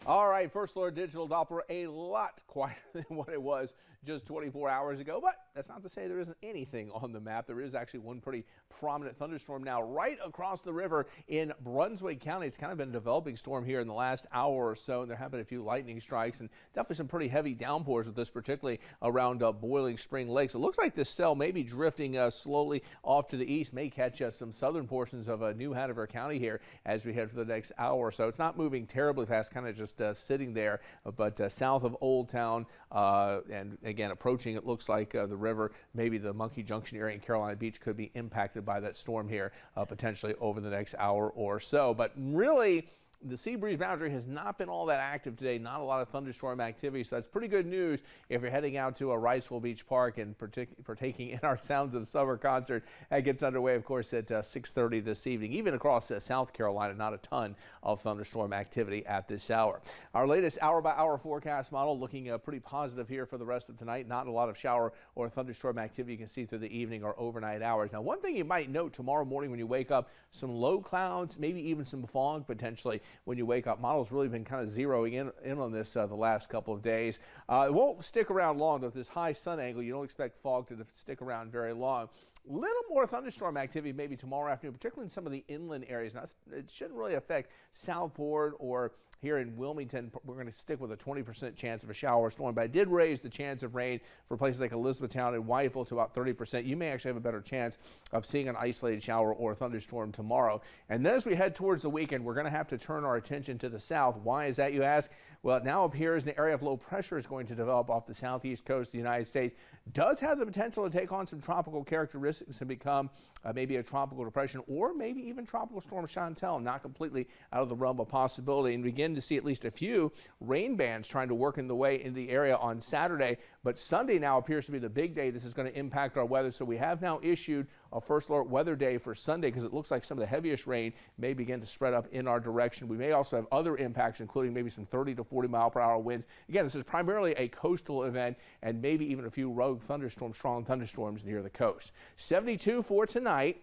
All right, First Alert Digital Doppler, a lot quieter than what it was just 24 hours ago, but that's not to say there isn't anything on the map. There is actually one pretty prominent thunderstorm now right across the river in Brunswick County. It's kind of been a developing storm here in the last hour or so, and there have been a few lightning strikes and definitely some pretty heavy downpours with this, particularly around Boiling Spring Lakes. It looks like this cell may be drifting slowly off to the east, may catch some southern portions of New Hanover County here as we head for the next hour or so. It's not moving terribly fast, kind of just sitting there, but south of Old Town and again approaching, it looks like the river, maybe the Monkey Junction area in Carolina Beach could be impacted by that storm here potentially over the next hour or so. But really, the sea breeze boundary has not been all that active today. Not a lot of thunderstorm activity, so that's pretty good news if you're heading out to a Wrightsville Beach Park and partaking in our Sounds of Summer concert. That gets underway, of course, at 6:30 this evening. Even across South Carolina, not a ton of thunderstorm activity at this hour. Our latest hour-by-hour forecast model looking pretty positive here for the rest of tonight. Not a lot of shower or thunderstorm activity you can see through the evening or overnight hours. Now, one thing you might note tomorrow morning when you wake up, some low clouds, maybe even some fog potentially when you wake up. Model's really been kind of zeroing in on this the last couple of days. It won't stick around long, though. With this high sun angle, you don't expect fog to stick around very long. Little more thunderstorm activity maybe tomorrow afternoon, particularly in some of the inland areas. Now, it shouldn't really affect Southport or here in Wilmington. We're going to stick with a 20% chance of a shower or storm, but I did raise the chance of rain for places like Elizabethtown and Whiteville to about 30%. You may actually have a better chance of seeing an isolated shower or thunderstorm tomorrow. And then as we head towards the weekend, we're going to have to turn our attention to the south. Why is that, you ask? Well, it now appears an area of low pressure is going to develop off the southeast coast of the United States. Does have the potential to take on some tropical characteristics and become maybe a tropical depression or maybe even tropical storm Chantal. Not completely out of the realm of possibility, and begin to see at least a few rain bands trying to work in the way in the area on Saturday. But Sunday now appears to be the big day. This is going to impact our weather, so we have now issued a First Alert weather day for Sunday because it looks like some of the heaviest rain may begin to spread up in our direction. We may also have other impacts, including maybe some 30 to 40 mile per hour winds. Again, this is primarily a coastal event and maybe even a few rogue thunderstorms, strong thunderstorms near the coast. 72 for tonight.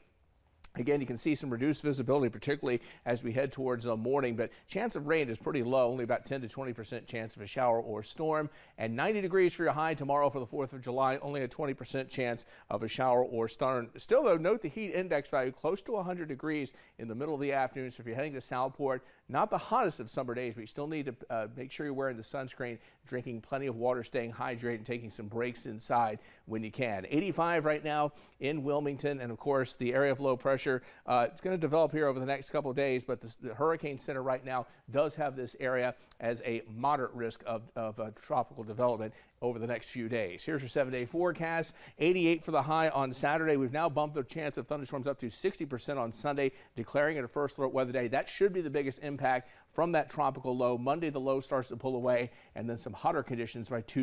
Again, you can see some reduced visibility, particularly as we head towards the morning, but chance of rain is pretty low, only about 10 to 20% chance of a shower or storm. And 90 degrees for your high tomorrow for the 4th of July, only a 20% chance of a shower or storm. Still, though, note the heat index value close to 100 degrees in the middle of the afternoon. So if you're heading to Southport, not the hottest of summer days, but you still need to make sure you're wearing the sunscreen, drinking plenty of water, staying hydrated, and taking some breaks inside when you can. 85 right now in Wilmington, and of course, the area of low pressure. It's going to develop here over the next couple of days, but the Hurricane Center right now does have this area as a moderate risk of tropical development over the next few days. Here's your 7-day forecast. 88 for the high on Saturday. We've now bumped the chance of thunderstorms up to 60% on Sunday, declaring it a First Alert weather day. That should be the biggest impact from that tropical low. Monday, the low starts to pull away, and then some hotter conditions by Tuesday.